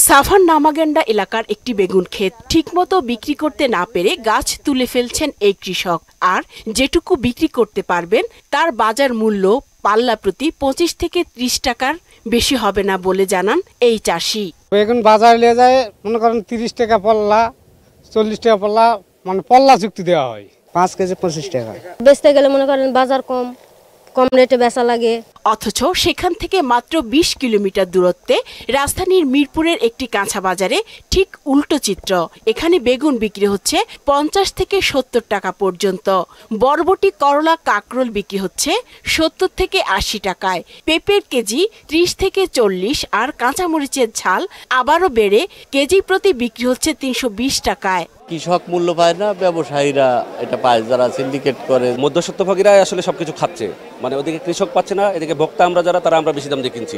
সাভার নামাগেন্ডা এলাকার একটি বেগুন ক্ষেত ঠিকমতো বিক্রি করতে না পেরে গাছ তুলে ফেলছেন এই কৃষক। আর যেটুকু বিক্রি করতে পারবেন তার বাজার মূল্য পাল্লা প্রতি 25 থেকে 30 টাকার বেশি হবে না বলে জানান এই চাষি। বেগুন বাজারে নিয়ে যায় মনে করেন 30 টাকা পল্লা, 40 টাকা পল্লা, মানে পল্লা চুক্তি দেওয়া হয়। 5 কেজি 25 টাকা। বেচতে গেলে মনে করেন বাজার কম রেটে বেচা লাগে। অথচ সেখান থেকে মাত্র 20 কিলোমিটার দূরত্বে রাজধানীর মিরপুরের একটি কাঁচা বাজারে ঠিক উল্টো চিত্র। এখানে বেগুন বিক্রি হচ্ছে 50 থেকে 70 টাকা পর্যন্ত। বরবটি, করলা, কাকরোল বিক্রি হচ্ছে 70 থেকে 80 টাকায়। পেঁপের কেজি 30 থেকে 40 আর কাঁচামরিচের ঝাল আবারও বেড়ে কেজি প্রতি বিক্রি হচ্ছে 320 টাকায়। কৃষক মূল্য পায় না, ব্যবসায়ীরা এটা পায়, যারা সিন্ডিকেট করে। মধ্যস্বত্বভোগীরা আসলে সবকিছু খাচ্ছে, মানে ওদিকে কৃষক পাচ্ছে না, এদিকে ভোক্তা আমরা যারা তারা আমরা বেশি দাম দিয়ে কিনছি।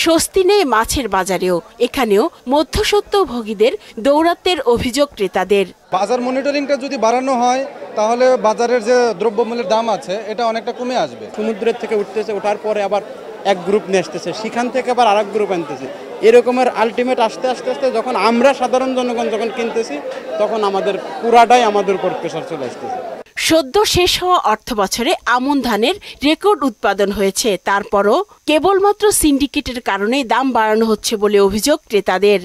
স্বস্তি নেই মাছের বাজারেও। এখানেও মধ্যস্বত্বভোগীদের দৌরাত্মের অভিযোগ ক্রেতাদের। বাজার মনিটরিংটা যদি বাড়ানো হয় তাহলে বাজারের যে দ্রব্যমূল্যের দাম আছে এটা অনেকটা কমে আসবে। সমুদ্রের থেকে উঠতেছে, ওঠার পরে আবার এক গ্রুপ নিয়ে আসতেছে, সেখান থেকে আবার আরেক গ্রুপ আনতেছে। এরকমের আলটিমেট আস্তে আস্তে যখন আমরা সাধারণ জনগণ যখন কিনতেছি তখন আমাদের পুরাটাই আমাদের উপর প্রেশার চলে আসতেছে। সদ্য শেষ হওয়া অর্থ বছরে আমন ধানের রেকর্ড উৎপাদন হয়েছে, তারপরও কেবলমাত্র সিন্ডিকেটের কারণে দাম বাড়ানো হচ্ছে বলে অভিযোগ ক্রেতাদের।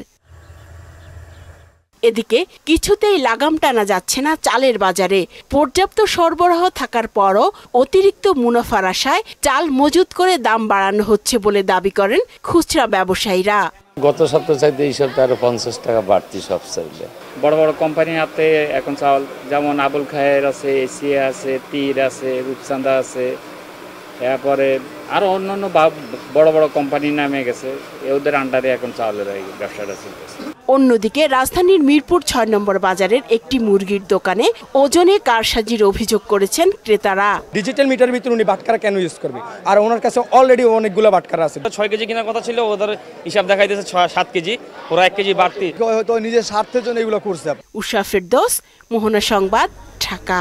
এদিকে কিছুতেই লাগাম টানা যাচ্ছে না চালের বাজারে। পর্যাপ্ত সরবরাহ থাকার পরও অতিরিক্ত মুনাফার আশায় চাল মজুত করে দাম বাড়ানো হচ্ছে বলে দাবি করেন খুচরা ব্যবসায়ীরা। গত সপ্তাহ চাইতে এই সপ্তাহে আরো 50 টাকা বাড়তি সব চাইলে। বড় বড় কোম্পানির হাতে এখন চাল, যেমন আবুল খায়ের আছে, এশিয়া আছে, তীর আছে, রূপচাঁদা আছে, এরপরে আরো অন্যান্য বড় বড় কোম্পানি নামে গেছে, ওদের আন্ডারে এখন চালের ব্যবসাটা চলতেছে। অন্যদিকে রাজধানীর মিরপুর 6 নম্বর বাজারের একটি মুরগির দোকানে ওজনে কারসাজির অভিযোগ করেছেন ক্রেতারা। ডিজিটাল মিটার ভিতরে উনি বাটখারা কেন ইউজ করবে? আর ওনার কাছে অলরেডি অনেকগুলো বাটখারা আছে। 6 কেজি কেনার কথা ছিল, ওদের হিসাব দেখাইতেছে 7 কেজি, ওরা 1 কেজি বাড়তি। হয়তো নিজের স্বার্থের জন্য এগুলো করছে। উষা ফেরদৌস, মোহনা সংবাদ, ঢাকা।